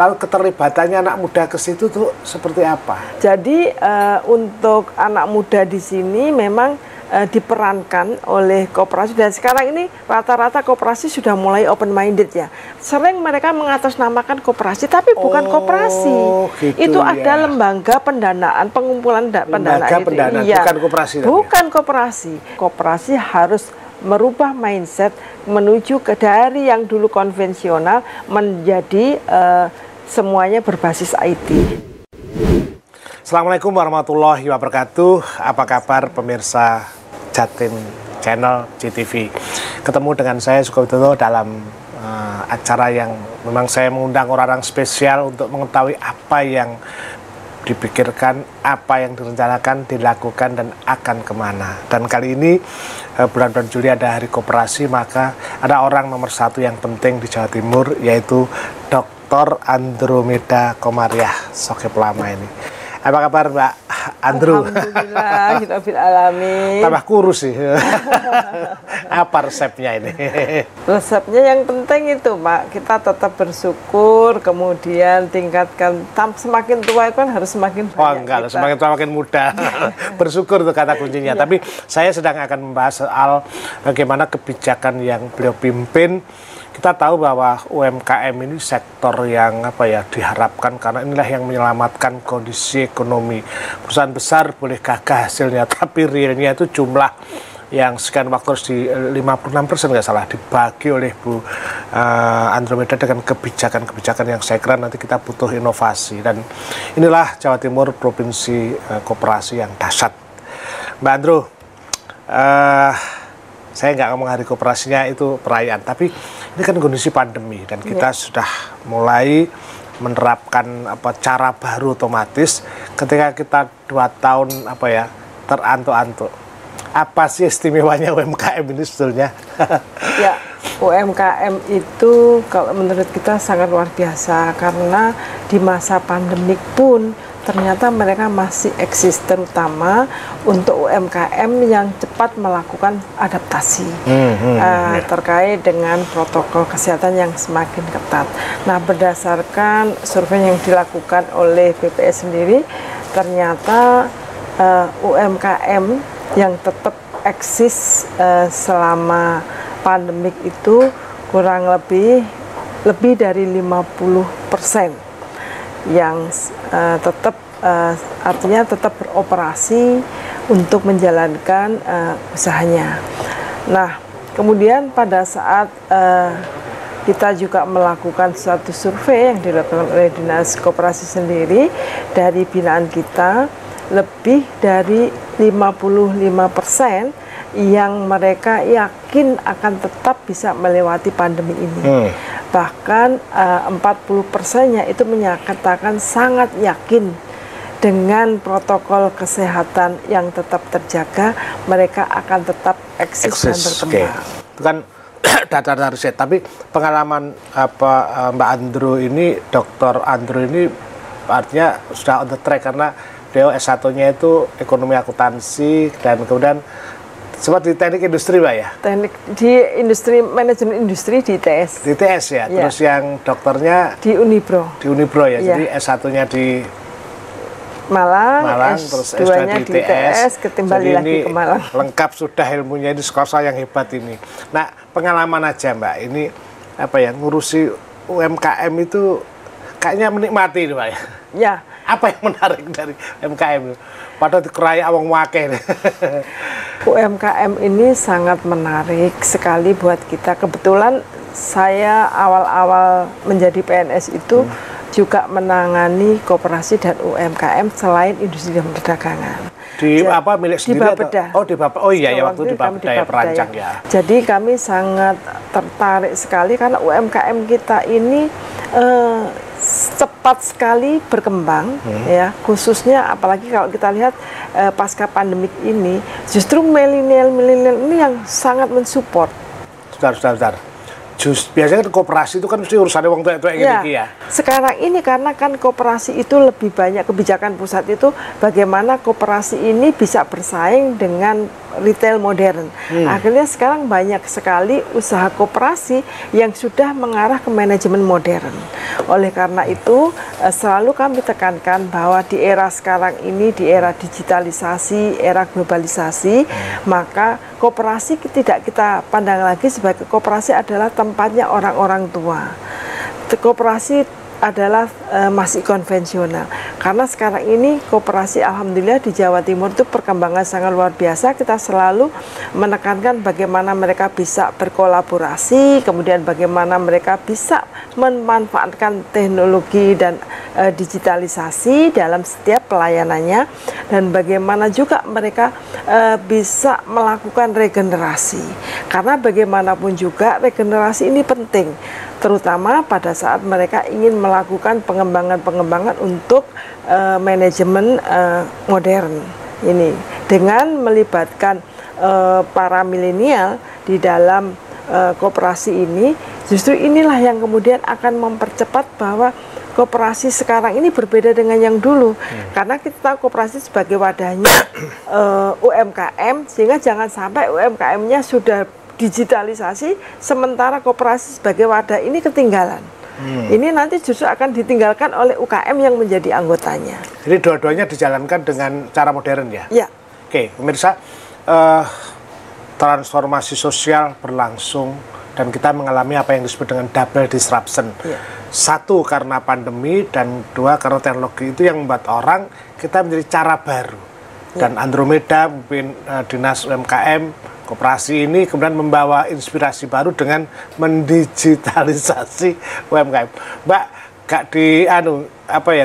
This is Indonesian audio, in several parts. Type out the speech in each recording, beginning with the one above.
Lalu keterlibatannya anak muda ke situ tuh seperti apa? Jadi untuk anak muda di sini memang diperankan oleh koperasi, dan sekarang ini rata-rata koperasi sudah mulai open minded ya. Sering mereka mengatasnamakan koperasi tapi bukan koperasi. Gitu itu ya. ada lembaga pendanaan, pengumpulan pendanaan itu. Pendanaan, Iya. bukan koperasi. Bukan koperasi. Koperasi harus merubah mindset menuju ke dari yang dulu konvensional menjadi semuanya berbasis IT. Assalamualaikum warahmatullahi wabarakatuh. Apa kabar pemirsa Jatim Channel GTV? Ketemu dengan saya Sukowidodo dalam acara yang memang saya mengundang orang-orang spesial untuk mengetahui apa yang dipikirkan, apa yang direncanakan, dilakukan, dan akan kemana. Dan kali ini bulan-bulan Juli ada Hari Koperasi, maka ada orang nomor satu yang penting di Jawa Timur, yaitu Dr. Andromeda Komariah Sokip Lama ini. Apa kabar Mbak Andrew? Alhamdulillah, kita alamin. Tambah kurus sih. Apa resepnya ini? Resepnya yang penting itu Pak, kita tetap bersyukur, kemudian tingkatkan, semakin tua kan harus semakin banyak. Oh enggak, semakin tua makin muda. Bersyukur itu kata kuncinya. Tapi saya sedang akan membahas soal bagaimana kebijakan yang beliau pimpin. Kita tahu bahwa UMKM ini sektor yang diharapkan, karena inilah yang menyelamatkan kondisi ekonomi. Perusahaan besar boleh gagah hasilnya, tapi realnya itu jumlah yang sekian waktu harus di 56% nggak salah dibagi oleh Bu Andromeda dengan kebijakan-kebijakan yang saya kira nanti kita butuh inovasi. Dan inilah Jawa Timur provinsi koperasi yang dahsyat. Mbak Andrew, saya nggak ngomong hari koperasinya itu perayaan, tapi ini kan kondisi pandemi dan kita sudah mulai menerapkan cara baru otomatis ketika kita 2 tahun terantuk-antuk. Apa sih istimewanya UMKM ini sebetulnya? Ya, UMKM itu kalau menurut kita sangat luar biasa, karena di masa pandemik pun ternyata mereka masih eksis, terutama untuk UMKM yang cepat melakukan adaptasi terkait dengan protokol kesehatan yang semakin ketat. Nah, berdasarkan survei yang dilakukan oleh BPS sendiri, ternyata UMKM yang tetap eksis selama pandemik itu kurang lebih dari 50% yang tetap artinya tetap beroperasi untuk menjalankan usahanya. Nah, kemudian pada saat kita juga melakukan suatu survei yang dilakukan oleh Dinas Koperasi sendiri, dari binaan kita lebih dari 55% yang mereka yakin akan tetap bisa melewati pandemi ini. Bahkan 40%-nya itu menyatakan sangat yakin dengan protokol kesehatan yang tetap terjaga, mereka akan tetap eksis dan berkembang. Itu kan data riset, tapi pengalaman Mbak Andrew ini, Dr. Andrew ini artinya sudah on the track, karena beliau S1-nya itu ekonomi akuntansi dan kemudian sempat di teknik industri Mbak ya? Teknik di industri, manajemen industri di ITS. Di ITS ya? Terus yang dokternya? Di Unibro. Di Unibro ya? Jadi S1-nya di Malang, terus S2-nya di ITS, kembali lagi ke Malang. Lengkap sudah ilmunya, ini sekolah yang hebat ini. Nah, pengalaman aja Mbak, ini ngurusi UMKM itu kayaknya menikmati Mbak ya? Ya. Apa yang menarik dari UMKM itu? Padahal dikeraya awang wake. UMKM ini sangat menarik sekali buat kita. Kebetulan saya awal-awal menjadi PNS itu juga menangani koperasi dan UMKM selain industri dan perdagangan. Di milik sendiri? Di Bapeda. Oh, di Bapeda. Oh iya ya, waktu di Bapeda ya, perancang ya. Jadi kami sangat tertarik sekali karena UMKM kita ini cepat sekali berkembang, ya, khususnya apalagi kalau kita lihat pasca pandemik ini, justru milenial ini yang sangat mensupport. Sebentar. Biasanya kan koperasi itu kan mesti urusannya wong tuwek-tuwek gini ya. Sekarang ini karena kan koperasi itu lebih banyak kebijakan pusat itu, bagaimana koperasi ini bisa bersaing dengan retail modern. Akhirnya sekarang banyak sekali usaha koperasi yang sudah mengarah ke manajemen modern. Oleh karena itu selalu kami tekankan bahwa di era sekarang ini, di era digitalisasi, era globalisasi, maka koperasi tidak kita pandang lagi sebagai koperasi adalah tempatnya orang-orang tua. Koperasi adalah masih konvensional, karena sekarang ini koperasi alhamdulillah di Jawa Timur itu perkembangan sangat luar biasa. Kita selalu menekankan bagaimana mereka bisa berkolaborasi, kemudian bagaimana mereka bisa memanfaatkan teknologi dan digitalisasi dalam setiap pelayanannya, dan bagaimana juga mereka bisa melakukan regenerasi, karena bagaimanapun juga regenerasi ini penting, terutama pada saat mereka ingin melakukan pengembangan-pengembangan untuk manajemen modern ini, dengan melibatkan para milenial di dalam koperasi ini. Justru inilah yang kemudian akan mempercepat bahwa koperasi sekarang ini berbeda dengan yang dulu, karena kita tahu koperasi sebagai wadahnya UMKM, sehingga jangan sampai UMKM-nya sudah digitalisasi sementara koperasi sebagai wadah ini ketinggalan. Ini nanti justru akan ditinggalkan oleh UKM yang menjadi anggotanya. Jadi dua-duanya dijalankan dengan cara modern ya? Ya. Oke, pemirsa, transformasi sosial berlangsung dan kita mengalami apa yang disebut dengan double disruption. Ya. Satu karena pandemi, dan dua karena teknologi itu yang membuat orang kita menjadi cara baru. Dan Andromeda, mungkin Dinas UMKM, koperasi ini kemudian membawa inspirasi baru dengan mendigitalisasi UMKM. Mbak, gak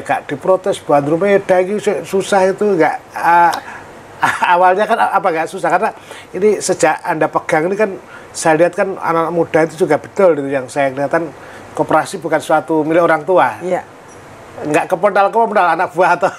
gak diprotes Bu Andromeda itu susah itu, gak awalnya kan gak susah, karena ini sejak Anda pegang ini kan saya lihat kan anak-anak muda itu juga betul gitu, yang saya kelihatan koperasi bukan suatu milik orang tua. Iya. Nggak kepodal anak buah atau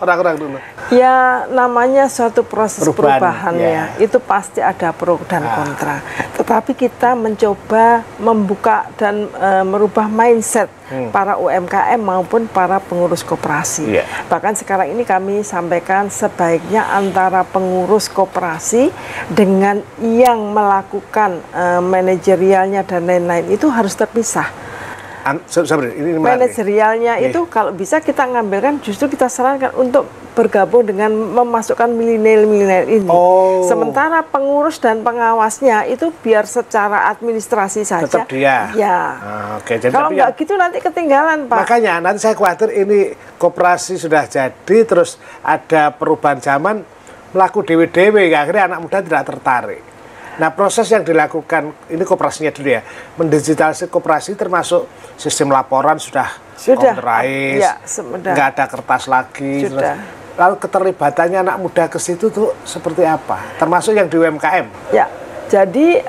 orang-orang dulu. Ya, namanya suatu proses perubahan ya. Itu pasti ada pro dan kontra. Tetapi kita mencoba membuka dan merubah mindset para UMKM maupun para pengurus koperasi. Bahkan sekarang ini kami sampaikan sebaiknya antara pengurus koperasi dengan yang melakukan manajerialnya dan lain-lain itu harus terpisah. Manajerialnya itu kalau bisa kita ngambilkan, justru kita sarankan untuk bergabung dengan memasukkan milenial ini. Sementara pengurus dan pengawasnya itu biar secara administrasi saja. Tetap dia. Ya. Jadi kalau nggak gitu nanti ketinggalan, Pak. Makanya nanti saya khawatir ini koperasi sudah jadi, terus ada perubahan zaman, melaku dewe-dewe, akhirnya anak muda tidak tertarik. Nah, proses yang dilakukan, ini koperasinya dulu ya, mendigitalisasi koperasi termasuk sistem laporan sudah computerized, nggak ada kertas lagi. Lalu keterlibatannya anak muda ke situ tuh seperti apa? Termasuk yang di UMKM? Ya, jadi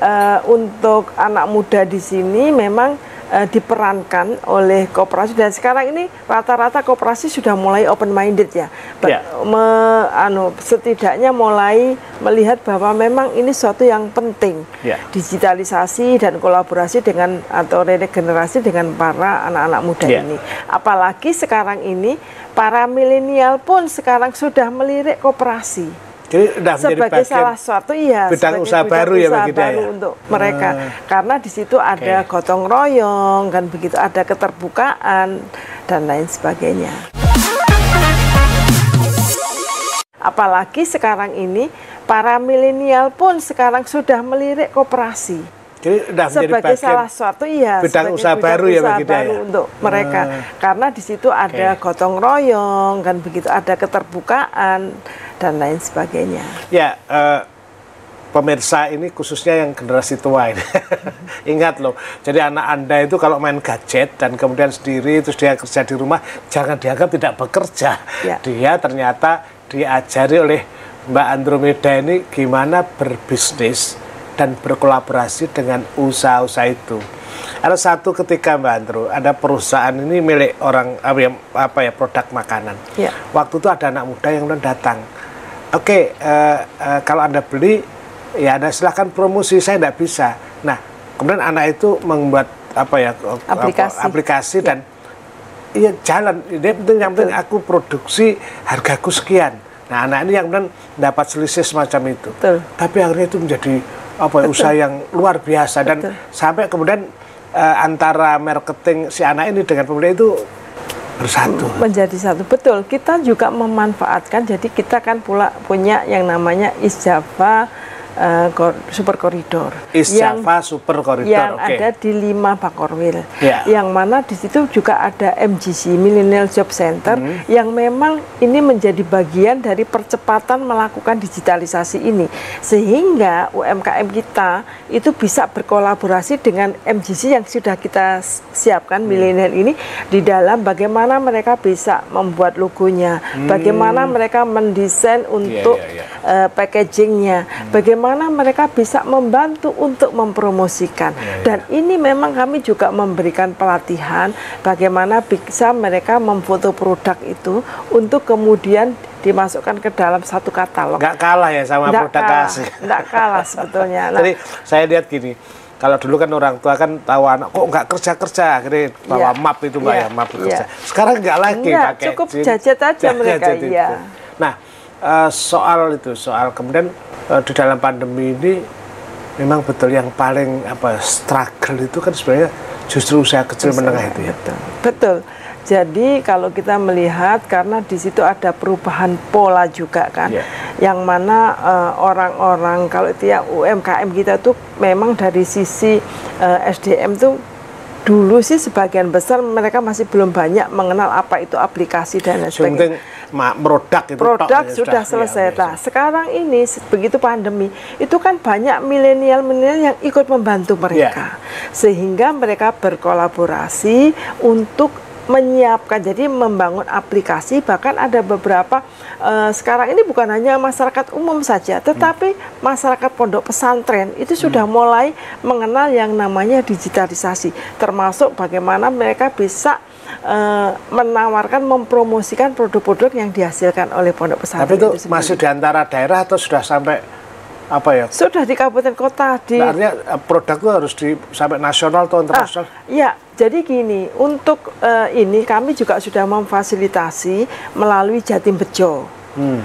untuk anak muda di sini memang diperankan oleh koperasi, dan sekarang ini rata-rata koperasi sudah mulai open minded ya. Setidaknya mulai melihat bahwa memang ini suatu yang penting, digitalisasi dan kolaborasi dengan atau regenerasi dengan para anak-anak muda ini. Apalagi sekarang ini para milenial pun sekarang sudah melirik koperasi. Jadi sebagai salah satu bidang usaha baru ya bagi dia untuk mereka, karena di situ ada gotong royong kan begitu, ada keterbukaan dan lain sebagainya. Apalagi sekarang ini para milenial pun sekarang sudah melirik koperasi. Jadi sebagai salah satu bidang usaha baru ya bagi dia untuk mereka, karena di situ ada gotong royong kan begitu, ada keterbukaan dan lain sebagainya. Ya, pemirsa ini khususnya yang generasi tua ini. Ingat loh, jadi anak Anda itu kalau main gadget dan kemudian sendiri terus dia kerja di rumah, jangan dianggap tidak bekerja. Dia ternyata diajari oleh Mbak Andromeda ini gimana berbisnis dan berkolaborasi dengan usaha-usaha itu. Ada satu ketika Mbak Andro, ada perusahaan ini milik orang produk makanan. Waktu itu ada anak muda yang datang. Kalau Anda beli, ya Anda silahkan promosi, saya tidak bisa. Nah, kemudian anak itu membuat aplikasi dan jalan. Dia penting yang penting aku produksi hargaku sekian. Nah, anak ini yang kemudian dapat selisih semacam itu. Betul. Tapi akhirnya itu menjadi usaha yang luar biasa dan sampai kemudian antara marketing si anak ini dengan pemerintah itu bersatu. Menjadi satu, betul. Kita juga memanfaatkan, jadi kita kan pula punya yang namanya East Java Super Corridor. East Java Super Corridor. Yang ada di 5 Bakorwil. Yeah. Yang mana di situ juga ada MJC, Millennial Job Center, yang memang ini menjadi bagian dari percepatan melakukan digitalisasi ini. Sehingga UMKM kita itu bisa berkolaborasi dengan MJC yang sudah kita siapkan, Millennial ini, di dalam bagaimana mereka bisa membuat logonya, bagaimana mereka mendesain untuk packagingnya, bagaimana mereka bisa membantu untuk mempromosikan. Dan ini memang kami juga memberikan pelatihan bagaimana bisa mereka memfoto produk itu untuk kemudian dimasukkan ke dalam satu katalog. Nggak kalah ya sama produk asli. Nggak kalah sebetulnya. Nah, jadi saya lihat gini, kalau dulu kan orang tua kan tahu anak kok nggak kerja-kerja, akhirnya bawa map itu Mbak ya, map bekerja. Sekarang nggak lagi pakai cukup gadget aja mereka. Nah, soal kemudian di dalam pandemi ini memang betul yang paling struggle itu kan sebenarnya justru usaha kecil menengah itu ya. Betul. Jadi kalau kita melihat karena di situ ada perubahan pola juga kan, yang mana orang-orang kalau itu ya UMKM kita tuh memang dari sisi SDM tuh dulu sih sebagian besar mereka masih belum banyak mengenal apa itu aplikasi dan sebagainya. Produk sudah selesai. Nah, sekarang ini begitu pandemi itu kan banyak milenial yang ikut membantu mereka, sehingga mereka berkolaborasi untuk menyiapkan, jadi membangun aplikasi. Bahkan ada beberapa sekarang ini bukan hanya masyarakat umum saja, tetapi masyarakat pondok pesantren itu sudah mulai mengenal yang namanya digitalisasi, termasuk bagaimana mereka bisa menawarkan, mempromosikan produk-produk yang dihasilkan oleh pondok pesantren. Tapi itu masih di antara daerah atau sudah sampai Sudah di kabupaten kota. Nah, artinya produk itu harus sampai nasional atau internasional? Ya, jadi gini, untuk ini kami juga sudah memfasilitasi melalui Jatim Bejo.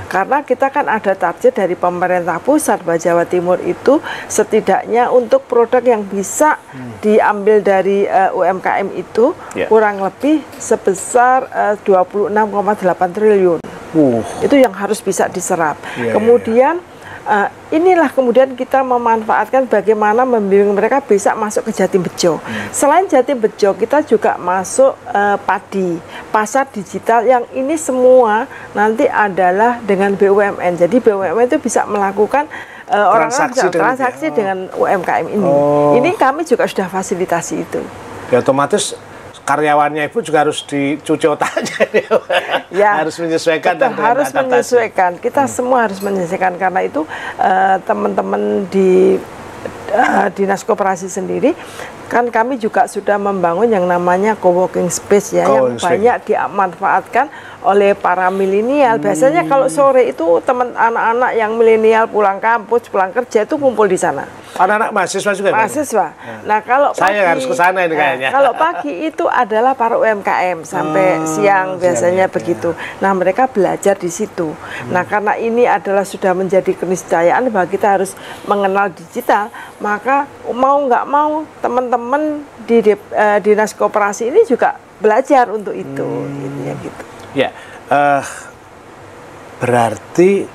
Karena kita kan ada target dari pemerintah pusat bahwa Jawa Timur itu setidaknya untuk produk yang bisa diambil dari UMKM itu kurang lebih sebesar 26,8 triliun. Itu yang harus bisa diserap. Kemudian inilah kemudian kita memanfaatkan bagaimana membimbing mereka bisa masuk ke Jatim Bejo. Selain Jatim Bejo, kita juga masuk padi, pasar digital, yang ini semua nanti adalah dengan BUMN. Jadi BUMN itu bisa melakukan transaksi dengan UMKM ini. Ini kami juga sudah fasilitasi itu. Ya, otomatis karyawannya itu juga harus dicuci otaknya, harus menyesuaikan. Harus menyesuaikan. Kita semua harus menyesuaikan, karena itu teman-teman di Dinas Koperasi sendiri kan kami juga sudah membangun yang namanya co-working space ya, yang banyak dimanfaatkan oleh para milenial. Biasanya kalau sore itu anak-anak yang milenial pulang kampus, pulang kerja itu kumpul di sana. Anak-anak mahasiswa juga? Mahasiswa. Nah, kalau saya harus ke sana ini kayaknya. Kalau pagi itu adalah para UMKM sampai siang biasanya begitu. Nah, mereka belajar di situ. Nah, karena ini adalah sudah menjadi keniscayaan bahwa kita harus mengenal digital, maka mau nggak mau teman-teman di Dinas Koperasi ini juga belajar untuk itu. Gitu. Ya, berarti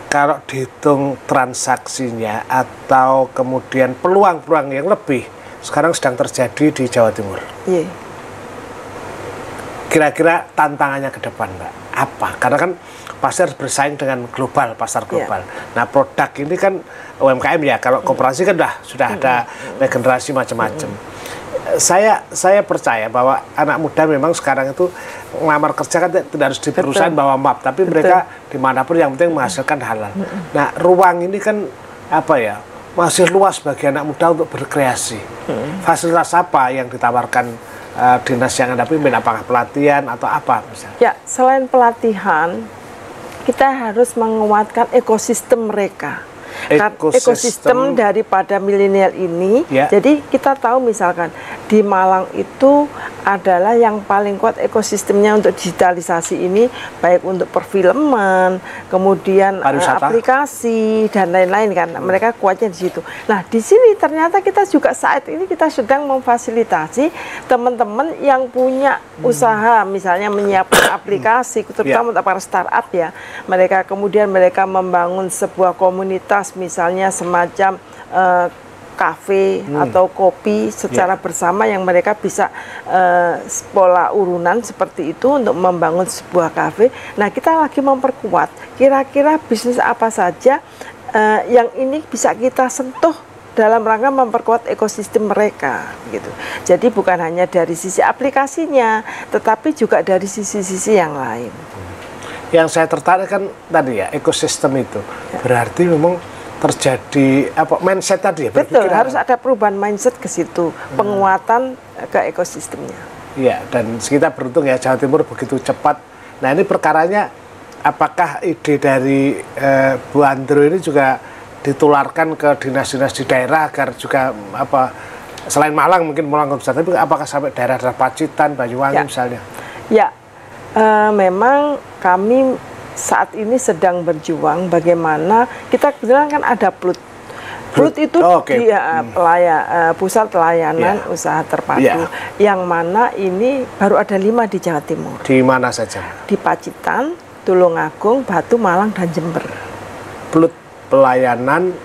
kalau dihitung transaksinya atau kemudian peluang-peluang yang lebih sekarang sedang terjadi di Jawa Timur. Kira-kira tantangannya ke depan, Mbak, apa? Karena kan pasti harus bersaing dengan global, pasar global. Nah, produk ini kan UMKM ya, kalau koperasi kan sudah ada regenerasi macam-macam. Saya percaya bahwa anak muda memang sekarang itu ngelamar kerja kan tidak harus di perusahaan bawa map, tapi mereka dimanapun yang penting menghasilkan halal. Nah, ruang ini kan masih luas bagi anak muda untuk berkreasi. Fasilitas apa yang ditawarkan dinas yang Anda pimpin? Apakah pelatihan atau apa misalnya? Ya, selain pelatihan, kita harus menguatkan ekosistem mereka. Ekosistem daripada milenial ini. Jadi kita tahu misalkan di Malang itu adalah yang paling kuat ekosistemnya untuk digitalisasi ini, baik untuk perfilman, kemudian aplikasi dan lain-lain kan. Mereka kuatnya di situ. Nah, di sini ternyata kita juga saat ini kita sedang memfasilitasi teman-teman yang punya usaha, misalnya menyiapkan aplikasi, terutama untuk para startup ya. Mereka kemudian membangun sebuah komunitas, misalnya semacam kafe atau kopi secara bersama yang mereka bisa pola urunan seperti itu untuk membangun sebuah kafe. Nah, kita lagi memperkuat kira-kira bisnis apa saja yang ini bisa kita sentuh dalam rangka memperkuat ekosistem mereka gitu. Jadi bukan hanya dari sisi aplikasinya, tetapi juga dari sisi-sisi yang lain. Yang saya tertarik kan tadi ya, ekosistem itu berarti memang terjadi mindset tadi ya. Betul, harus ada perubahan mindset ke situ, penguatan ke ekosistemnya. Iya, dan kita beruntung ya Jawa Timur begitu cepat. Nah, ini perkaranya apakah ide dari Bu Andro ini juga ditularkan ke dinas-dinas di daerah agar juga selain Malang mungkin Malang besar, tapi apakah sampai daerah-daerah Pacitan, Banyuwangi misalnya? Ya, memang kami saat ini sedang berjuang bagaimana kita kebetulan kan ada PLUT. PLUT itu pusat pelayanan usaha terpadu yang mana ini baru ada 5 di Jawa Timur. Di mana saja? Di Pacitan, Tulungagung, Batu, Malang, dan Jember. PLUT pelayanan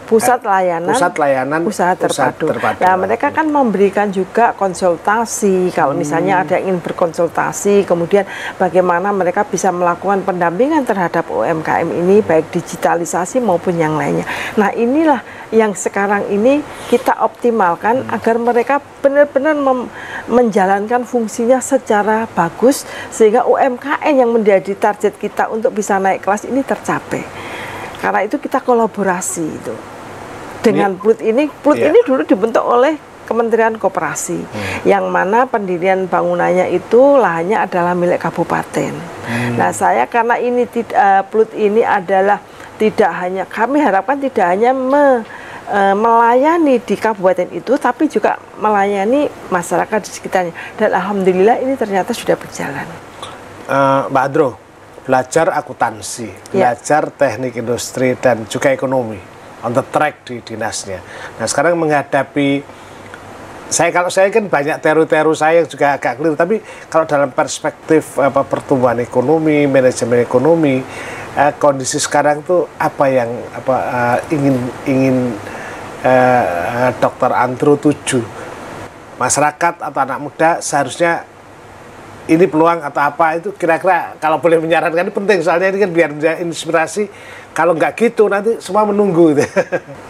pusat layanan usaha terpadu. Nah, mereka kan memberikan juga konsultasi kalau misalnya ada yang ingin berkonsultasi, kemudian bagaimana mereka bisa melakukan pendampingan terhadap UMKM ini baik digitalisasi maupun yang lainnya. Nah, inilah yang sekarang ini kita optimalkan agar mereka benar-benar menjalankan fungsinya secara bagus sehingga UMKM yang menjadi target kita untuk bisa naik kelas ini tercapai. Karena itu kita kolaborasi itu. Dengan PLUT ini dulu dibentuk oleh Kementerian Koperasi, yang mana pendirian bangunannya itu lahannya adalah milik kabupaten. Nah, saya karena ini PLUT ini adalah tidak hanya, kami harapkan tidak hanya melayani di kabupaten itu, tapi juga melayani masyarakat di sekitarnya. Dan alhamdulillah ini ternyata sudah berjalan. Mbak Andro, belajar akuntansi, belajar teknik industri dan juga ekonomi, on the track di dinasnya. Nah, sekarang menghadapi kalau saya kan banyak teru-teru saya yang juga agak keliru, tapi kalau dalam perspektif pertumbuhan ekonomi, manajemen ekonomi, kondisi sekarang tuh apa yang ingin Dr. Andro tuju? Masyarakat atau anak muda seharusnya ini peluang atau apa itu kira-kira kalau boleh menyarankan ini penting, soalnya ini kan biar inspirasi. Kalau nggak gitu nanti semua menunggu.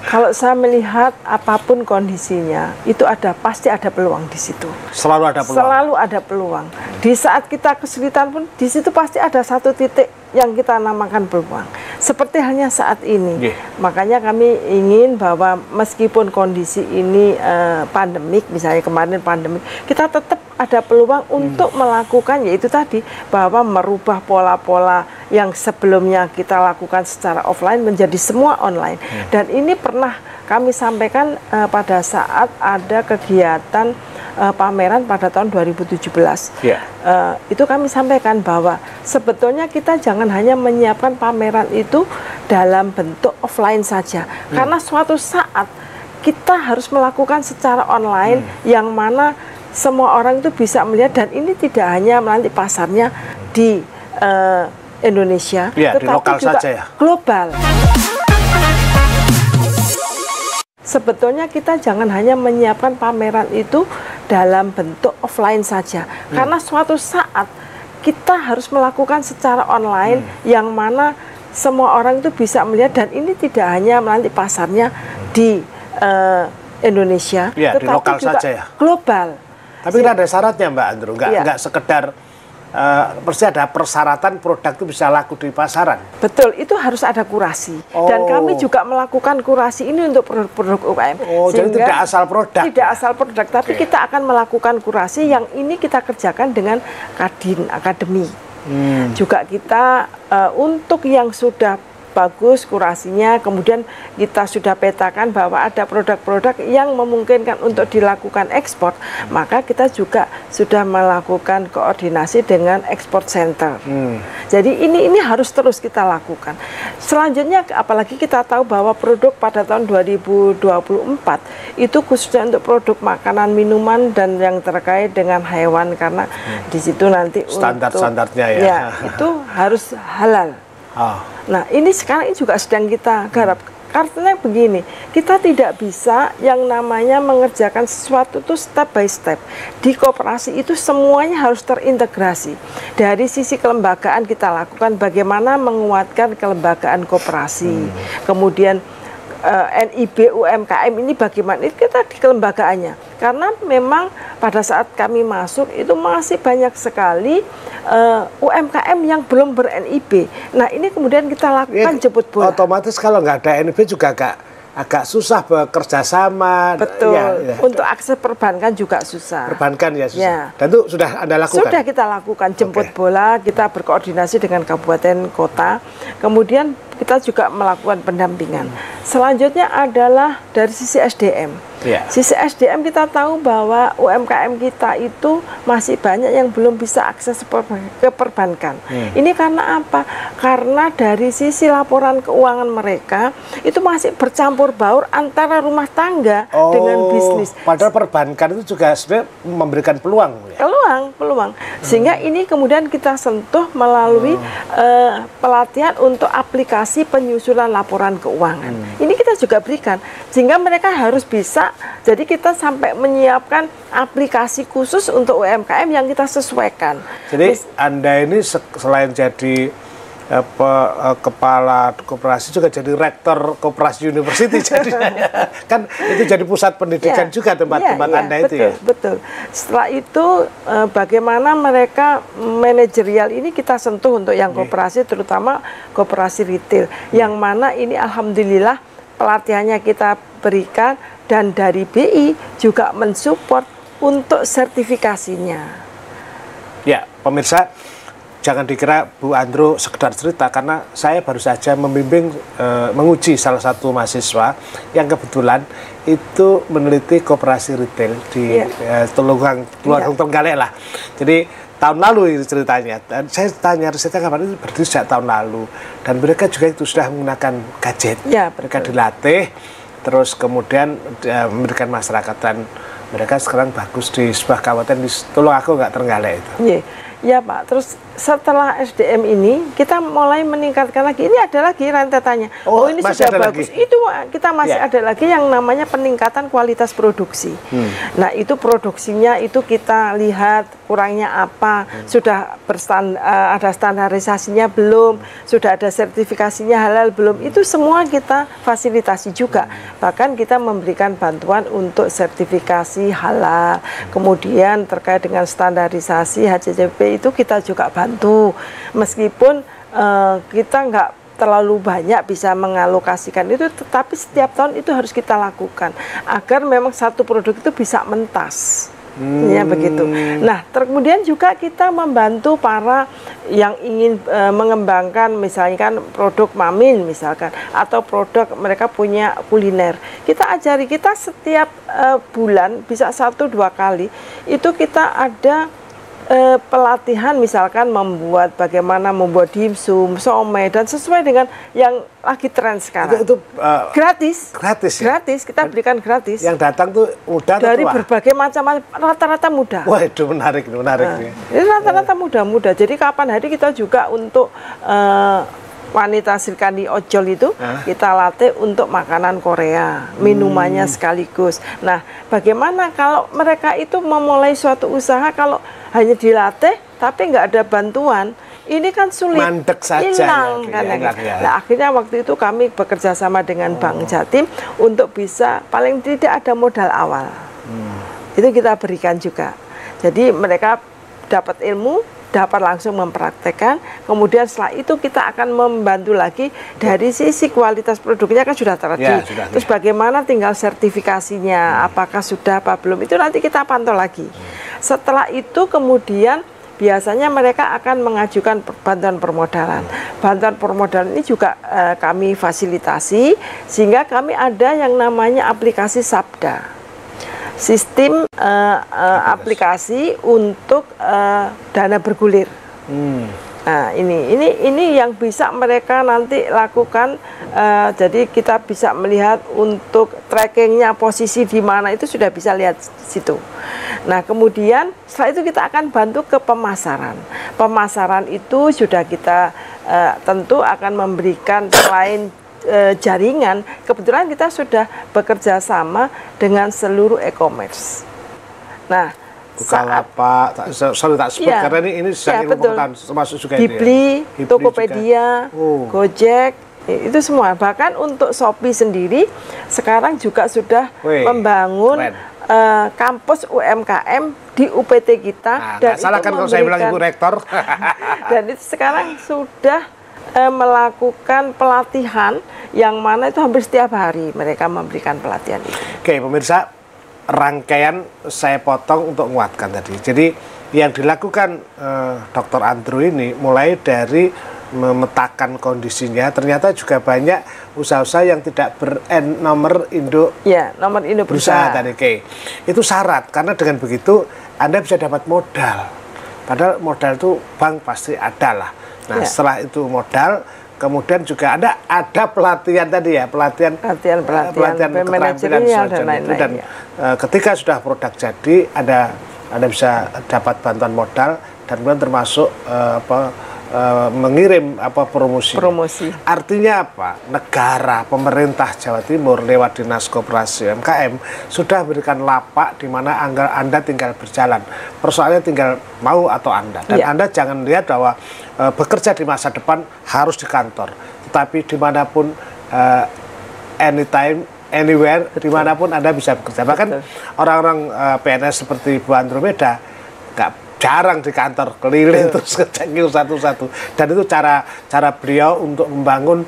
Kalau saya melihat apapun kondisinya itu pasti ada peluang di situ. Selalu ada peluang. Selalu ada peluang. Di saat kita kesulitan pun di situ pasti ada satu titik yang kita namakan peluang. Seperti halnya saat ini. Makanya kami ingin bahwa meskipun kondisi ini pandemik, misalnya kemarin pandemik, kita tetap ada peluang untuk melakukan, yaitu tadi bahwa merubah pola-pola yang sebelumnya kita lakukan secara offline menjadi semua online. Dan ini pernah kami sampaikan pada saat ada kegiatan pameran pada tahun 2017. Itu kami sampaikan bahwa sebetulnya kita jangan hanya menyiapkan pameran itu dalam bentuk offline saja, karena suatu saat kita harus melakukan secara online yang mana semua orang itu bisa melihat, dan ini tidak hanya nanti pasarnya di Indonesia, tetapi di lokal juga saja ya? Global. Sebetulnya kita jangan hanya menyiapkan pameran itu dalam bentuk offline saja, karena suatu saat kita harus melakukan secara online yang mana semua orang itu bisa melihat, dan ini tidak hanya nanti pasarnya di Indonesia, tetapi di lokal juga saja ya? Global. Tapi ada syaratnya Mbak Andro, nggak sekedar pasti ada persyaratan produk itu bisa laku di pasaran. Betul, itu harus ada kurasi. Dan kami juga melakukan kurasi ini untuk produk-produk UKM. Jadi tidak asal produk. Tidak asal produk, tapi kita akan melakukan kurasi yang ini kita kerjakan dengan Kadin Akademi. Juga kita untuk yang sudah bagus kurasinya, kemudian kita sudah petakan bahwa ada produk-produk yang memungkinkan untuk dilakukan ekspor, maka kita juga sudah melakukan koordinasi dengan export center. Jadi ini harus terus kita lakukan. Selanjutnya, apalagi kita tahu bahwa produk pada tahun 2024 itu khususnya untuk produk makanan, minuman, dan yang terkait dengan hewan, karena di situ nanti standar-standarnya ya itu harus halal. Nah, ini sekarang juga sedang kita garap. Karena begini, kita tidak bisa yang namanya mengerjakan sesuatu itu step by step. Di koperasi itu semuanya harus terintegrasi. Dari sisi kelembagaan kita lakukan bagaimana menguatkan kelembagaan koperasi. Kemudian NIB UMKM ini bagaimana kita di kelembagaannya, karena memang pada saat kami masuk itu masih banyak sekali UMKM yang belum ber-NIB. Nah, ini kemudian kita lakukan jemput bola. Otomatis kalau nggak ada NIB juga agak susah bekerja sama. Betul. Untuk akses perbankan juga susah. Perbankan ya susah. Dan itu sudah Anda lakukan? Sudah kita lakukan jemput bola, kita berkoordinasi dengan kabupaten kota. Kemudian kita juga melakukan pendampingan. Selanjutnya adalah dari sisi SDM. Sisi SDM kita tahu bahwa UMKM kita itu masih banyak yang belum bisa akses ke perbankan. Ini karena apa? Karena dari sisi laporan keuangan mereka itu masih bercampur baur antara rumah tangga dengan bisnis. Padahal perbankan itu juga sebenarnya memberikan peluang. Peluang. Sehingga ini kemudian kita sentuh melalui pelatihan untuk aplikasi penyusunan laporan keuangan. Ini kita juga berikan sehingga mereka harus bisa. Jadi kita sampai menyiapkan aplikasi khusus untuk UMKM yang kita sesuaikan. Jadi Anda ini selain jadi kepala koperasi juga jadi rektor koperasi university jadinya. Kan itu jadi pusat pendidikan juga tempat-tempat Anda itu ya. Betul. Setelah itu bagaimana mereka manajerial ini kita sentuh untuk yang koperasi, terutama koperasi retail, yang mana ini alhamdulillah pelatihannya kita berikan dan dari BI juga mensupport untuk sertifikasinya. Ya, pemirsa, jangan dikira Bu Andro sekedar cerita, karena saya baru saja membimbing menguji salah satu mahasiswa yang kebetulan itu meneliti koperasi retail di Tulungagung Trenggalek lah. Jadi tahun lalu itu ceritanya. Dan saya tanya risetnya kapan, itu berdiri sejak tahun lalu. Dan mereka juga itu sudah menggunakan gadget. Mereka dilatih, terus kemudian memberikan masyarakat, dan mereka sekarang bagus di sebuah kabupaten di Tulungagung Trenggalek itu. Ya Pak, terus setelah SDM ini kita mulai meningkatkan lagi. Ini ada lagi rentetannya. Ini sudah bagus. Itu kita masih ada lagi yang namanya peningkatan kualitas produksi. Nah, itu produksinya itu kita lihat kurangnya apa, sudah ada standarisasinya belum, sudah ada sertifikasinya halal belum. Itu semua kita fasilitasi juga. Bahkan kita memberikan bantuan untuk sertifikasi halal. Kemudian terkait dengan standarisasi HACCP itu kita juga bantu, meskipun kita nggak terlalu banyak bisa mengalokasikan itu, tetapi setiap tahun itu harus kita lakukan agar memang satu produk itu bisa mentas. Ya begitu. Nah, kemudian juga kita membantu para yang ingin mengembangkan misalnya kan produk mamin misalkan, atau produk mereka punya kuliner. Kita ajari, kita setiap bulan bisa 1-2 kali itu kita ada pelatihan, misalkan bagaimana membuat dimsum, somai, dan sesuai dengan yang lagi tren sekarang. Itu gratis. Gratis ya? Gratis, kita berikan gratis. Yang datang tuh muda atau tua? Dari berbagai macam, rata-rata muda. Wah, itu menarik. Ini rata-rata muda. Jadi kapan hari kita juga untuk wanita Srikandi Ojol itu kita latih untuk makanan Korea, minumannya sekaligus. Nah, bagaimana kalau mereka itu memulai suatu usaha, kalau hanya dilatih tapi nggak ada bantuan, ini kan sulit, mandek saja, hilang kan. Nah, akhirnya waktu itu kami bekerja sama dengan Bank Jatim untuk bisa paling tidak ada modal awal. Itu kita berikan juga. Jadi mereka dapat ilmu, dapat langsung mempraktekkan, kemudian setelah itu kita akan membantu lagi dari sisi kualitas produknya kan sudah terjadi. Terus bagaimana tinggal sertifikasinya, apakah sudah apa belum, itu nanti kita pantau lagi. Setelah itu kemudian biasanya mereka akan mengajukan bantuan permodalan. Bantuan permodalan ini juga kami fasilitasi, sehingga kami ada yang namanya aplikasi Sabda, sistem aplikasi untuk dana bergulir. Nah, ini yang bisa mereka nanti lakukan. Jadi kita bisa melihat untuk trackingnya posisi di mana itu sudah bisa lihat situ. Nah, kemudian setelah itu kita akan bantu ke pemasaran. Pemasaran itu sudah kita tentu akan memberikan selain jaringan. Kebetulan kita sudah bekerja sama dengan seluruh e-commerce. Nah, Bukalapak, sorry tak sebut karena ini sedang ilmu pengetahuan, termasuk juga Bibli, Tokopedia, Gojek, itu semua. Bahkan untuk Shopee sendiri sekarang juga sudah membangun kampus UMKM di UPT kita. Dan salah kan kalau saya bilang Ibu Rektor. Dan itu sekarang sudah melakukan pelatihan yang mana itu hampir setiap hari mereka memberikan pelatihan itu. Oke, pemirsa, rangkaian saya potong untuk menguatkan tadi. Jadi yang dilakukan Dr. Andrew ini mulai dari memetakan kondisinya, ternyata juga banyak usaha-usaha yang tidak nomor induk. Ya, nomor induk berusaha tadi. Oke. Itu syarat, karena dengan begitu Anda bisa dapat modal. Padahal modal itu bank pasti ada lah. Nah, setelah itu modal, kemudian juga ada pelatihan tadi ya, pelatihan keterampilan dan lain-lain. Dan ketika sudah produk jadi, Anda bisa dapat bantuan modal dan kemudian termasuk mengirim promosi. Artinya apa? Negara, pemerintah Jawa Timur lewat Dinas Koperasi UMKM sudah berikan lapak di mana Anda tinggal berjalan. Persoalannya tinggal mau atau Anda. Dan Anda jangan lihat bahwa bekerja di masa depan harus di kantor, tetapi dimanapun, anytime, anywhere, dimanapun Anda bisa bekerja. Bahkan orang-orang PNS seperti Bu Andromeda jarang di kantor, keliling terus ngecek satu-satu. Dan itu cara beliau untuk membangun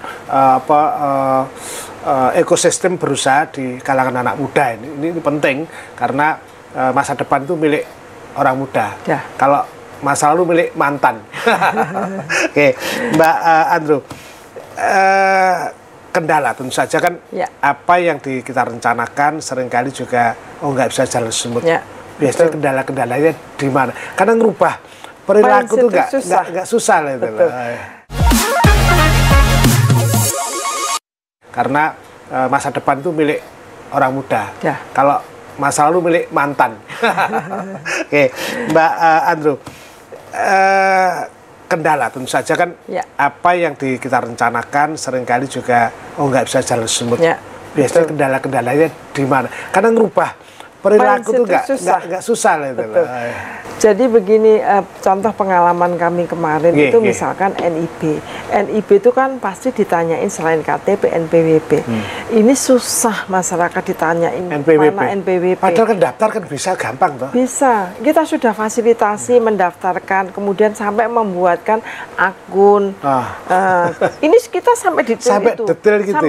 ekosistem berusaha di kalangan anak muda. Ini penting karena masa depan itu milik orang muda. Kalau masa lalu milik mantan. Oke, Mbak Andrew, kendala tentu saja kan apa yang kita rencanakan seringkali juga nggak bisa jalan semut. Biasanya kendala-kendalanya di mana? Karena ngerubah perilaku itu nggak susah lah itu. Karena masa depan itu milik orang muda. Kalau masa lalu milik mantan. Oke, Mbak Andrew, kendala tentu saja kan apa yang kita rencanakan seringkali juga nggak bisa jalan semut. Biasanya kendala-kendalanya di mana? Karena ngerubah perilaku itu nggak susah lah itu. Jadi begini, contoh pengalaman kami kemarin itu misalkan NIB. NIB itu kan pasti ditanyain selain KTP, NPWP. Ini susah masyarakat ditanyain mana NPWP. Padahal kan daftar kan bisa gampang toh? Bisa. Kita sudah fasilitasi mendaftarkan, kemudian sampai membuatkan akun. Ini kita sampai detail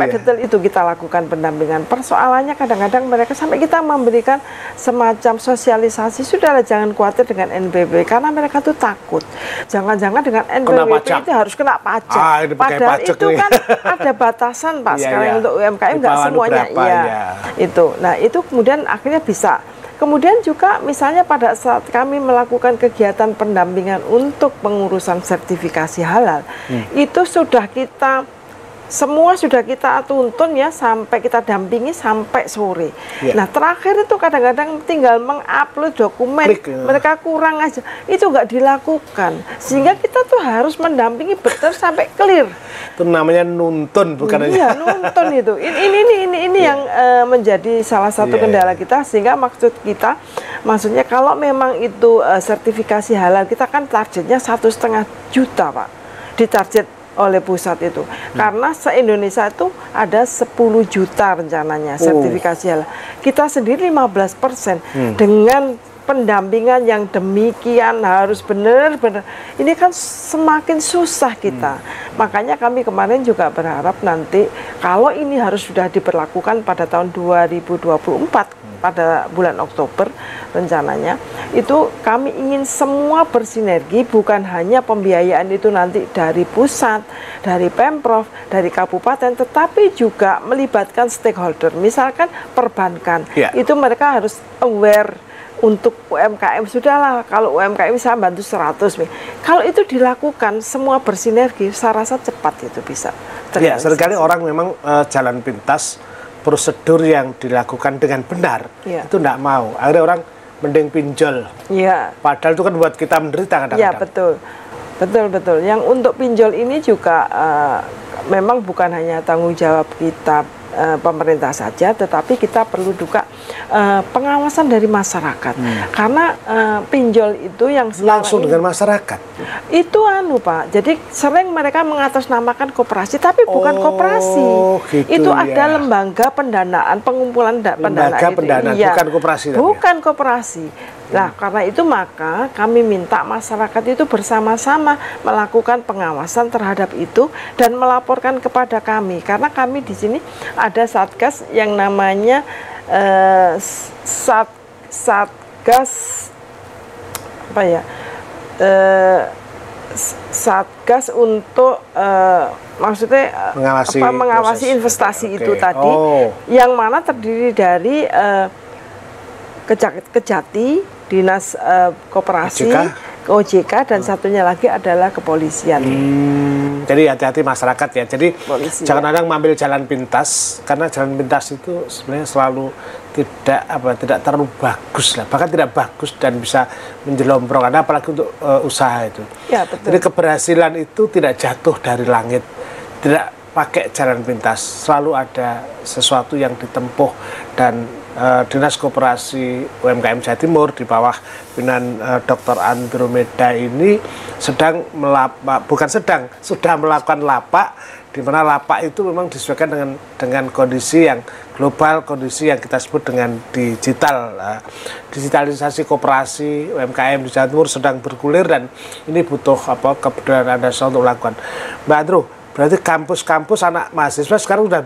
detail itu kita lakukan pendampingan. Persoalannya kadang-kadang mereka sampai kita memberikan semacam sosialisasi, sudahlah jangan khawatir dengan NPWP karena mereka tuh takut jangan-jangan dengan NPWP itu harus kena pajak. Padahal itu kan ada batasan Pak sekarang untuk UMKM nggak semuanya itu. Nah itu kemudian akhirnya bisa. Kemudian juga misalnya pada saat kami melakukan kegiatan pendampingan untuk pengurusan sertifikasi halal, itu sudah semua sudah kita tuntun ya sampai kita dampingi sampai sore. Nah terakhir itu kadang-kadang tinggal mengupload dokumen, mereka kurang aja, itu nggak dilakukan. Sehingga kita tuh harus mendampingi betul sampai clear. Itu namanya nuntun bukan? Iya nuntun itu. Ini yang menjadi salah satu kendala kita. Sehingga maksudnya kalau memang itu sertifikasi halal kita kan targetnya 1,5 juta Pak, ditarget oleh pusat itu. Karena se-Indonesia itu ada 10 juta rencananya sertifikasi halal. Kita sendiri 15%. Dengan pendampingan yang demikian harus benar-benar. Ini kan semakin susah kita. Makanya kami kemarin juga berharap nanti kalau ini harus sudah diberlakukan pada tahun 2024 pada bulan Oktober rencananya, itu kami ingin semua bersinergi, bukan hanya pembiayaan itu nanti dari pusat, dari Pemprov, dari kabupaten, tetapi juga melibatkan stakeholder, misalkan perbankan. Itu mereka harus aware. Untuk UMKM sudahlah, kalau UMKM saya bantu 100 nih. Kalau itu dilakukan semua bersinergi, saya rasa cepat itu bisa terrealisasi. Ya, seringkali orang memang jalan pintas prosedur yang dilakukan dengan benar itu tidak mau. Akhirnya orang mending pinjol. Padahal itu kan buat kita menderita kadang-kadang. Ya, betul. Yang untuk pinjol ini juga memang bukan hanya tanggung jawab kita pemerintah saja, tetapi kita perlu juga pengawasan dari masyarakat. Karena pinjol itu yang langsung dengan masyarakat. Itu Pak. Jadi sering mereka mengatasnamakan koperasi, tapi bukan koperasi. Gitu, itu ada lembaga pendanaan, pengumpulan pendanaan. Bukan koperasi. Bukan koperasi. Nah, karena itu maka kami minta masyarakat itu bersama-sama melakukan pengawasan terhadap itu dan melaporkan kepada kami. Karena kami di sini ada satgas yang namanya satgas apa ya? Satgas untuk maksudnya mengawasi investasi itu tadi, yang mana terdiri dari Kejati, Dinas Koperasi, OJK, dan satunya lagi adalah kepolisian. Jadi hati-hati masyarakat ya. Jadi jangan ada mengambil jalan pintas, karena jalan pintas itu sebenarnya selalu tidak terlalu bagus lah, bahkan tidak bagus dan bisa menjelomprong, apalagi untuk usaha itu. Ya, betul. Jadi keberhasilan itu tidak jatuh dari langit, tidak pakai jalan pintas, selalu ada sesuatu yang ditempuh. Dan Dinas Koperasi UMKM Jawa Timur di bawah pimpinan Dr. Andromeda ini sudah melakukan lapak, di mana lapak itu memang disesuaikan dengan kondisi yang global, kondisi yang kita sebut dengan digital. Digitalisasi koperasi UMKM di Jawa Timur sedang bergulir, dan ini butuh kepedulian Anda untuk melakukan. Mbak Andro, berarti kampus-kampus anak mahasiswa sekarang sudah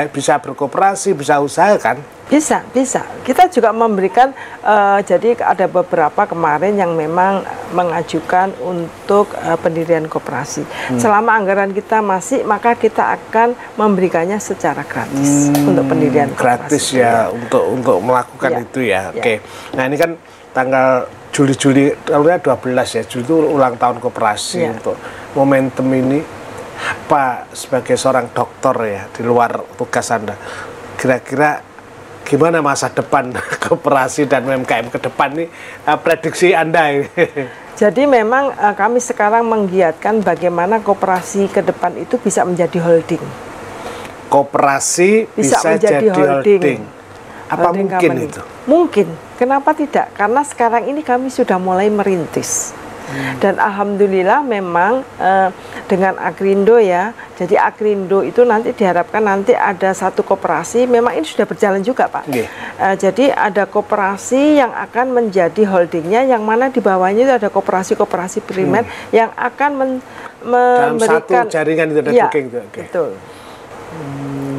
bisa berkooperasi, bisa usaha kan? Bisa. Kita juga memberikan, jadi ada beberapa kemarin yang memang mengajukan untuk pendirian koperasi. Selama anggaran kita masih, maka kita akan memberikannya secara gratis untuk pendirian koperasi. Gratis ya, untuk melakukan itu ya. Oke. Nah, ini kan tanggal Juli 12 ya, Juli itu ulang tahun koperasi. Untuk momentum ini, apa sebagai seorang dokter ya, di luar tugas Anda, kira-kira gimana masa depan koperasi dan UMKM ke depan nih, prediksi Anda ini? Jadi memang kami sekarang menggiatkan bagaimana koperasi ke depan itu bisa menjadi holding. Koperasi bisa jadi holding. Apa holding mungkin company itu? Mungkin. Kenapa tidak? Karena sekarang ini kami sudah mulai merintis. Dan alhamdulillah memang dengan Agrindo ya, jadi Agrindo itu nanti diharapkan nanti ada satu koperasi, memang ini sudah berjalan juga Pak. Jadi ada koperasi yang akan menjadi holdingnya, yang mana di bawahnya itu ada koperasi-koperasi primer yang akan memberikan dalam satu jaringan itu ada booking itu. Betul.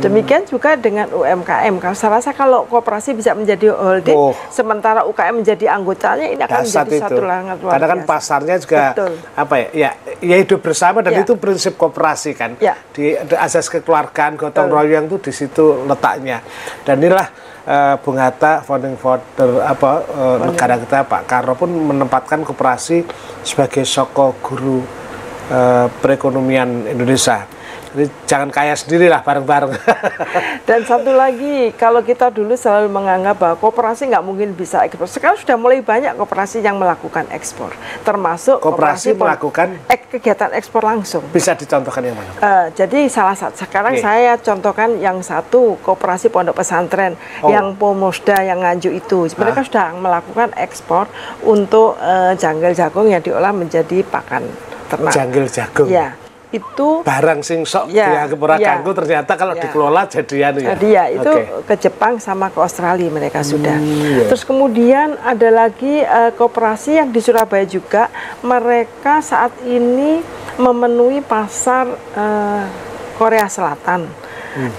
Demikian juga dengan UMKM. Saya rasa kalau koperasi bisa menjadi holding, sementara UKM menjadi anggotanya, ini akan menjadi satu langkah luar biasa. Karena kan pasarnya juga ya hidup bersama, dan itu prinsip koperasi kan. Di asas kekeluargaan, gotong royong itu di situ letaknya. Dan inilah Bung Hatta, founding father negara kita, Pak Karno pun menempatkan koperasi sebagai soko guru perekonomian Indonesia. Jadi jangan kaya sendirilah, bareng-bareng. Dan satu lagi, kalau kita dulu selalu menganggap bahwa koperasi nggak mungkin bisa ekspor. Sekarang sudah mulai banyak koperasi yang melakukan ekspor, termasuk koperasi melakukan kegiatan ekspor langsung. Bisa dicontohkan yang mana? Jadi salah satu sekarang saya contohkan yang satu, koperasi pondok pesantren yang Pomosda yang Nganjuk itu. Mereka sudah melakukan ekspor untuk janggel jagung yang diolah menjadi pakan ternak. Janggel jagung. Ya. Itu barang sing sok dianggap ora kanggo, ternyata kalau dikelola jadian ya. Jadi ya itu ke Jepang sama ke Australia mereka sudah. Terus kemudian ada lagi koperasi yang di Surabaya juga, mereka saat ini memenuhi pasar Korea Selatan.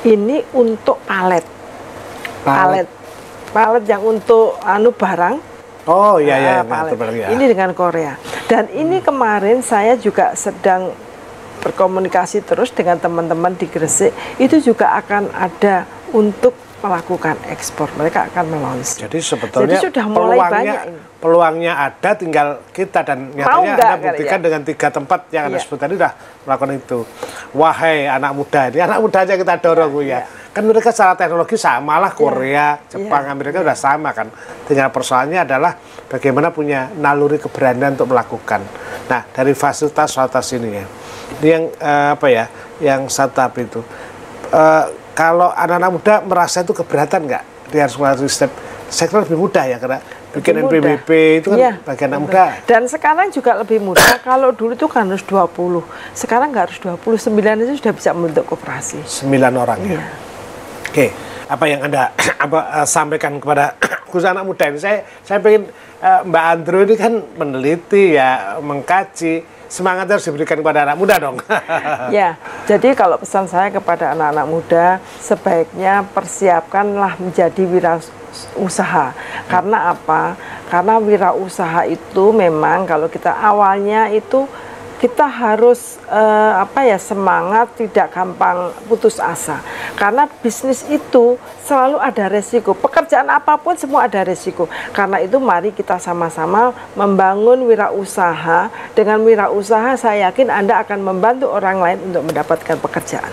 Ini untuk palet. Palet yang untuk barang. Oh iya palet. ya. Ini dengan Korea. Dan ini kemarin saya juga sedang berkomunikasi terus dengan teman-teman di Gresik. Itu juga akan ada untuk melakukan ekspor. Mereka akan melons. Jadi sebetulnya sudah mulai peluangnya ada, tinggal kita dan nyatanya Anda buktikan dengan 3 tempat yang Anda sebut tadi sudah melakukan itu. Wahai anak muda, ini anak muda aja kita dorong ya. Kan mereka secara teknologi sama lah, Korea, Jepang, Amerika sudah sama kan. Tinggal persoalannya adalah bagaimana punya naluri keberanian untuk melakukan. Nah, dari fasilitas ini ya. Ini yang yang satu tahap itu. Kalau anak-anak muda merasa itu keberatan nggak? Dia harus melalui step. Saya kira lebih mudah ya, karena bikin NPWP itu kan bagi anak muda. Dan sekarang juga lebih mudah. Kalau dulu itu kan harus 20. Sekarang nggak harus 29 itu sudah bisa membentuk koperasi. 9 orang ya. Oke, apa yang Anda sampaikan kepada khusus anak muda ini? Saya pengen Mbak Andrew ini kan meneliti ya, mengkaji. Semangat harus diberikan kepada anak muda dong. Ya, jadi kalau pesan saya kepada anak-anak muda, sebaiknya persiapkanlah menjadi wirausaha. Karena apa? Karena wirausaha itu memang kalau kita awalnya itu kita harus semangat, tidak gampang putus asa. Karena bisnis itu selalu ada resiko. Pekerjaan apapun semua ada resiko. Karena itu mari kita sama-sama membangun wirausaha. Dengan wirausaha saya yakin Anda akan membantu orang lain untuk mendapatkan pekerjaan.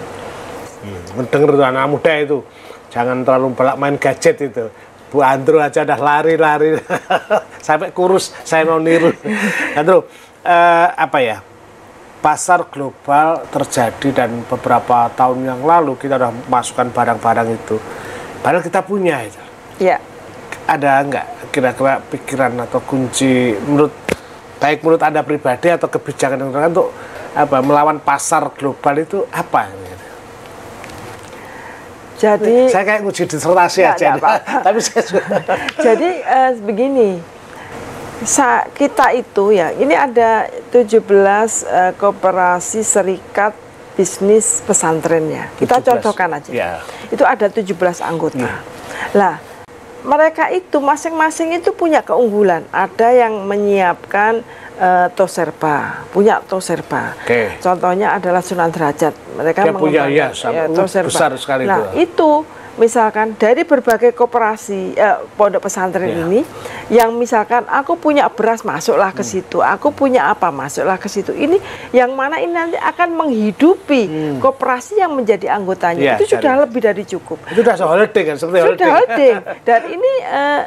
Mendengar tuh anak muda itu, jangan terlalu balak main gadget itu. Bu Andrew aja udah lari-lari sampai kurus, saya mau niru. Andrew, pasar global terjadi dan beberapa tahun yang lalu kita udah masukkan barang-barang itu. Padahal kita punya itu. Ya. Ada nggak kira-kira pikiran atau kunci menurut Anda pribadi atau kebijakan yang untuk melawan pasar global itu apa? Jadi saya kayak nguji disertasi aja. Tapi saya jadi begini. Kita itu ya, ini ada 17 koperasi serikat bisnis pesantrennya. Kita 17. Contohkan aja. Yeah. Itu ada 17 anggota. Lah, mereka itu masing-masing itu punya keunggulan. Ada yang menyiapkan toserba, punya toserba. Contohnya adalah Sunan Derajat. Mereka punya toserba besar sekali. Nah, itu misalkan dari berbagai koperasi pondok pesantren ini, yang misalkan aku punya beras masuklah ke situ, aku punya apa masuklah ke situ. Ini yang mana ini nanti akan menghidupi koperasi yang menjadi anggotanya. Itu sudah lebih dari cukup. Itu sudah holding kan? Sudah holding. Dan ini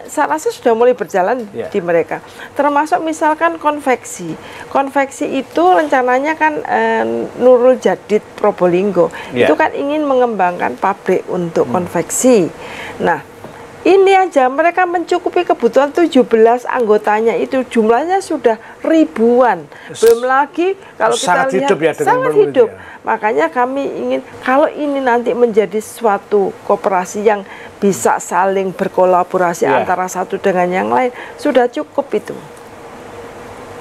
saya rasa sudah mulai berjalan di mereka. Termasuk misalkan konveksi. Konveksi itu rencananya kan Nurul Jadid Probolinggo. Itu kan ingin mengembangkan pabrik untuk konveksi. Nah, ini aja mereka mencukupi kebutuhan 17 anggotanya itu jumlahnya sudah ribuan. Belum lagi kalau kita lihat hidup ya, sangat hidup. Makanya kami ingin kalau ini nanti menjadi suatu koperasi yang bisa saling berkolaborasi antara satu dengan yang lain, sudah cukup itu.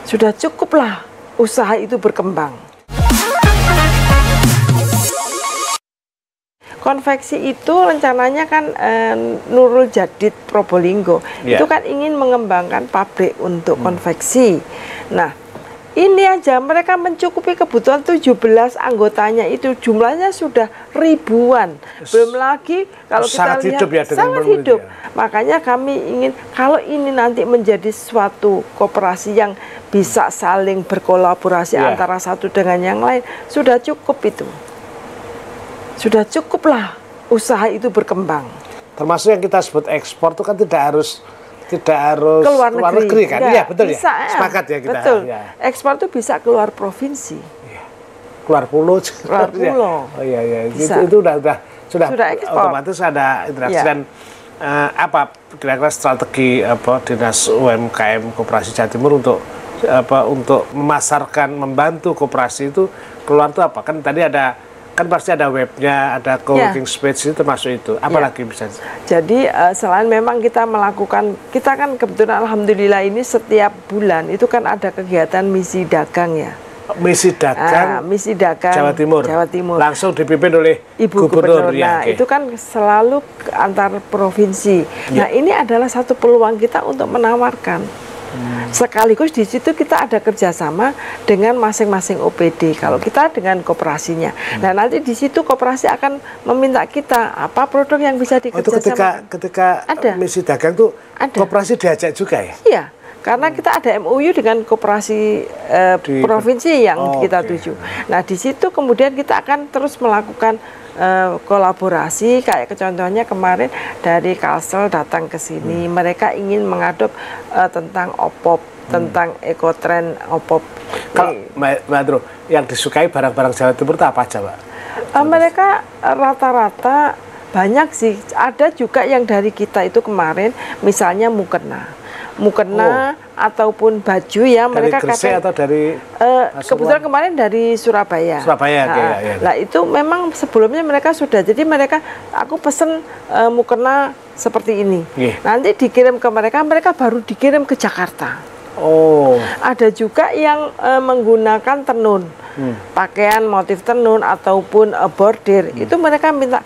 Sudah cukuplah usaha itu berkembang. Konveksi itu rencananya kan Nurul Jadid Probolinggo. Itu kan ingin mengembangkan pabrik untuk konveksi. Nah, ini aja mereka mencukupi kebutuhan 17 anggotanya itu jumlahnya sudah ribuan. Belum lagi kalau kita lihat sangat hidup. Makanya kami ingin kalau ini nanti menjadi suatu koperasi yang bisa saling berkolaborasi antara satu dengan yang lain, sudah cukup itu. Sudah cukuplah usaha itu berkembang. Termasuk yang kita sebut ekspor itu kan tidak harus keluar negeri kan? Iya, betul bisa, ya. Sepakat ya kita. Betul. Ya. Ekspor itu bisa keluar provinsi. Ya. Keluar pulau. Keluar pulau. Oh iya. Itu sudah otomatis ada interaksi dan kira-kira strategi Dinas UMKM Koperasi Jawa Timur untuk memasarkan, membantu koperasi itu keluar itu apa? Kan tadi kan pasti ada webnya, ada co-working space itu termasuk itu. Apalagi bisa? Jadi selain memang kita kan kebetulan alhamdulillah ini setiap bulan itu kan ada kegiatan misi dagang ya. Misi dagang, misi dagang Jawa Timur. Langsung dipimpin oleh Ibu Gubernur. Nah, itu kan selalu antar provinsi. Nah, ini adalah satu peluang kita untuk menawarkan. Sekaligus di situ kita ada kerjasama dengan masing-masing OPD. Kalau kita dengan koperasinya. Nah, nanti di situ koperasi akan meminta kita apa produk yang bisa dikerjasamakan. Ketika misi dagang tuh koperasi diajak juga ya? Iya. Karena kita ada MOU dengan koperasi provinsi yang kita tuju. Nah, di situ kemudian kita akan terus melakukan kolaborasi. Kayak contohnya kemarin dari Kalsel datang ke sini, mereka ingin mengadop tentang OPOP, tentang ekotrend OPOP. Kalau Mbak Dro, yang disukai barang-barang Jawa Timur itu apa aja, Mbak? Mereka rata-rata banyak sih. Ada juga yang dari kita itu kemarin, misalnya mukena ataupun baju ya, dari mereka Gresik atau dari kebetulan kemarin dari Surabaya. Nah, itu memang sebelumnya mereka sudah, jadi aku pesen mukena seperti ini. Nanti dikirim ke mereka baru dikirim ke Jakarta. Ada juga yang menggunakan tenun, pakaian motif tenun ataupun bordir. Itu mereka minta,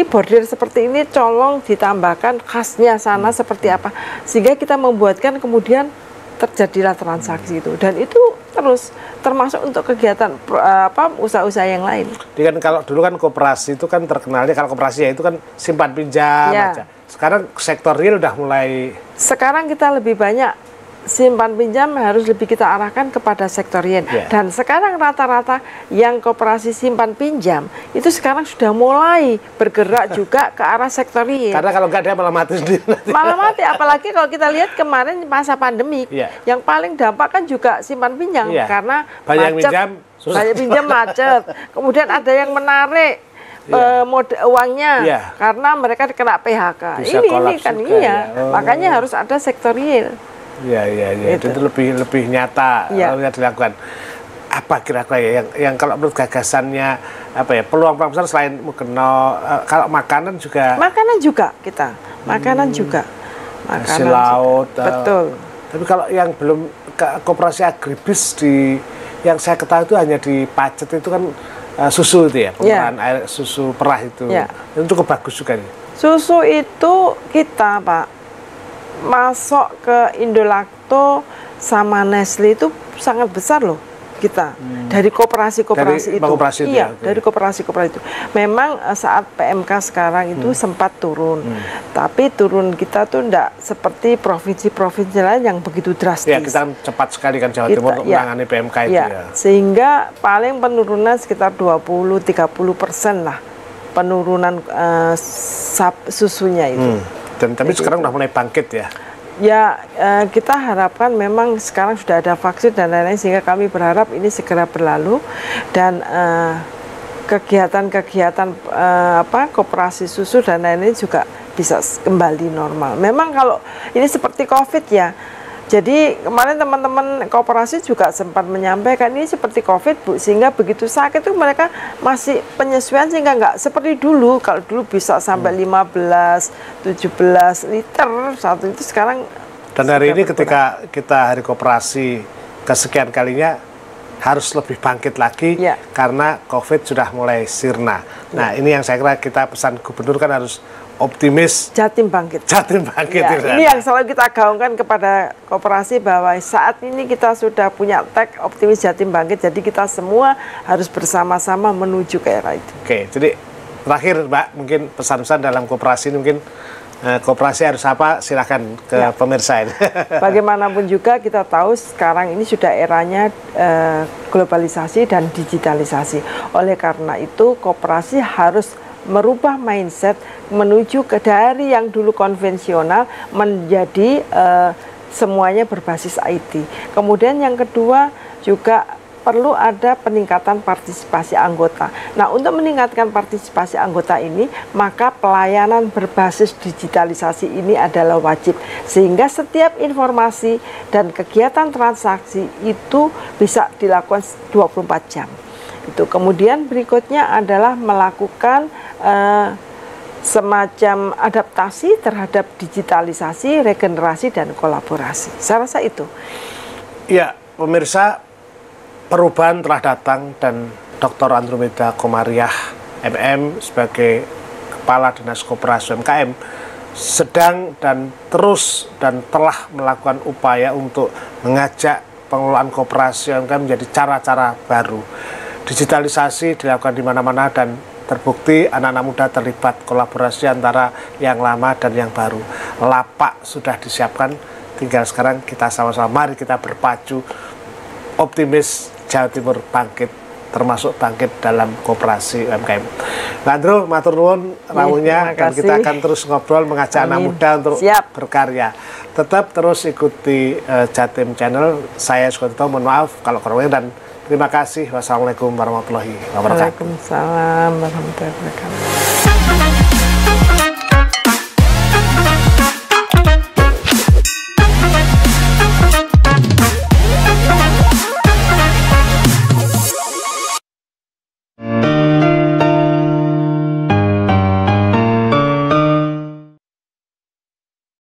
bordir seperti ini colong ditambahkan khasnya sana seperti apa, sehingga kita membuatkan, kemudian terjadilah transaksi itu, dan itu terus termasuk untuk kegiatan usaha-usaha yang lain. Jadi kan kalau dulu kan koperasi itu kan terkenalnya, kalau koperasi ya itu kan simpan pinjam aja. Sekarang sektor real udah mulai. Sekarang kita lebih banyak simpan pinjam, harus lebih kita arahkan kepada sektor real. Dan sekarang rata-rata yang koperasi simpan pinjam itu sekarang sudah mulai bergerak juga ke arah sektor real. Karena kalau nggak ada malah mati sendiri. Malah mati, apalagi kalau kita lihat kemarin masa pandemi, yang paling dampak kan juga simpan pinjam, karena banyak pinjam macet. Kemudian ada yang menarik uangnya karena mereka kena PHK. Ini kan makanya harus ada sektor real. Itu lebih nyata dilakukan. Apa kira-kira ya yang kalau menurut gagasannya peluang besar selain mukena, kalau makanan juga kita juga hasil laut. Betul. Tapi kalau yang belum koperasi agribis yang saya ketahui itu hanya di Pacet itu kan susu itu ya, pengolahan air susu perah itu. Itu cukup bagus juga nih. Susu itu kita, Pak, masuk ke Indolacto sama Nestle itu sangat besar loh kita, dari koperasi-koperasi itu. Dari koperasi-koperasi itu. Memang saat PMK sekarang itu sempat turun, tapi turun kita tuh enggak seperti provinsi-provinsi lain yang begitu drastis. Kita cepat sekali kan Jawa Timur untuk menangani PMK itu ya. Sehingga paling penurunan sekitar 20-30% lah penurunan susunya itu. Tapi sekarang udah mulai bangkit ya? Kita harapkan memang sekarang sudah ada vaksin dan lain-lain, sehingga kami berharap ini segera berlalu dan kegiatan-kegiatan koperasi susu dan lain-lain juga bisa kembali normal. Memang kalau ini seperti COVID ya, jadi kemarin teman-teman koperasi juga sempat menyampaikan ini seperti COVID, Bu, sehingga begitu sakit itu mereka masih penyesuaian, sehingga nggak seperti dulu. Kalau dulu bisa sampai 15-17 liter satu itu, sekarang. Dan hari ini ketika kita hari koperasi kesekian kalinya harus lebih bangkit lagi karena COVID sudah mulai sirna. Nah, ini yang saya kira kita pesan gubernur kan harus optimis. Jatim bangkit. Ini yang selalu kita gaungkan kepada koperasi, bahwa saat ini kita sudah punya tag optimis Jatim bangkit. Jadi kita semua harus bersama-sama menuju ke era itu. Jadi terakhir, Mbak, mungkin pesan-pesan dalam koperasi ini, mungkin koperasi harus apa? Silakan ke pemirsa ini. Bagaimanapun juga kita tahu sekarang ini sudah eranya globalisasi dan digitalisasi. Oleh karena itu koperasi harus merubah mindset menuju ke dari yang dulu konvensional menjadi semuanya berbasis IT. Kemudian yang kedua juga perlu ada peningkatan partisipasi anggota. Nah, untuk meningkatkan partisipasi anggota ini, maka pelayanan berbasis digitalisasi ini adalah wajib, sehingga setiap informasi dan kegiatan transaksi itu bisa dilakukan 24 jam. Itu. Kemudian berikutnya adalah melakukan semacam adaptasi terhadap digitalisasi, regenerasi, dan kolaborasi. Saya rasa itu. Ya, pemirsa, perubahan telah datang dan Dr. Andromeda Komariah MM sebagai Kepala Dinas Koperasi UMKM sedang dan terus dan telah melakukan upaya untuk mengajak pengelolaan koperasi UMKM menjadi cara-cara baru. Digitalisasi dilakukan di mana-mana dan terbukti anak-anak muda terlibat kolaborasi antara yang lama dan yang baru. Lapak sudah disiapkan, tinggal sekarang kita sama-sama mari kita berpacu optimis Jawa Timur bangkit, termasuk bangkit dalam koperasi UMKM. Andro, matur nuwun rawuhnya, dan kita akan terus ngobrol mengajak anak muda untuk berkarya. Tetap terus ikuti Jatim Channel. Saya Sukoto, mohon maaf kalau kurang, dan terima kasih. Wassalamualaikum warahmatullahi wabarakatuh. Waalaikumsalam warahmatullahi wabarakatuh.